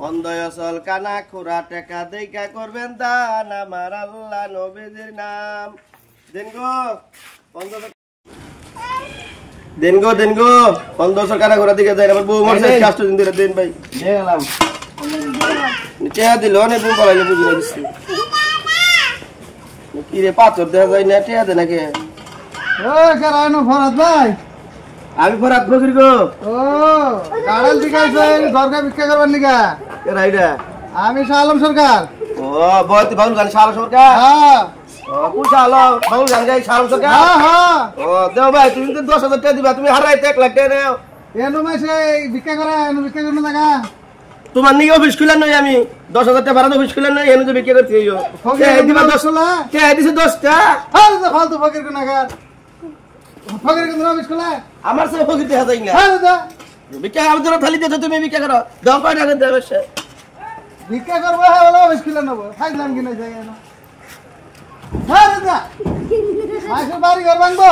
অন্ধয় অসল কানা খোরা টেকা দেখা করবেন দান আমার আল্লাহ নবীজির নাম দেন গো দেন গো 1500 কানা খোরা দিকে যায় আমার বউ মরছে কষ্ট দিন ধরে দেন ভাই দেখলাম টেয়া দিল না বউ বলাইলে বুঝি না দিছি কি রে পাথর দেয়া যায় না টেয়া দে নাকি ও কারানো ফরাদ ভাই আমি ফরাদ ফকির গো ও গাড়াল দিকাইছে সরকার ভিক্ষা করবার নিকা কে রাইডা আমি শালম সরকার ও বহুত বাউল গান শাল সরকার হ্যাঁ ও কুশালো বাউল গান গাই শাল সরকার হ্যাঁ হ্যাঁ ও দেও ভাই তুমি তো 10000 টাকা দিবা তুমি হারাইতে 1 লাখ টাকা নাও এনো মাসে ভিক্ষা করে এনো ভিক্ষা করতে লাগা তোমার নিয়ে অফিস খুলেন নই আমি 10000 টাকা ভাড়া অফিস খুলেন নই এনে যে বিক্রি করতে হইও কে দিবা 10 লাখ কে দিছে 10 টা আরে তো ফালতু ফকির কোন নাগার ফকির কোন অফিস খোলা আমার সব ফকির দেখা যায় না হ্যাঁ দাদা বিক্রি আমার জন্য থালি দিতে তুমি বিক্রি করো দাও কয় টাকা দেবে সে ভিক্ষা করবো হ্যাঁ বলো অফিস খুলে নেবো খাইলাম কিনা জায়গা না হ্যাঁ দাদা মাসে বাড়ি ঘর ভাঙবো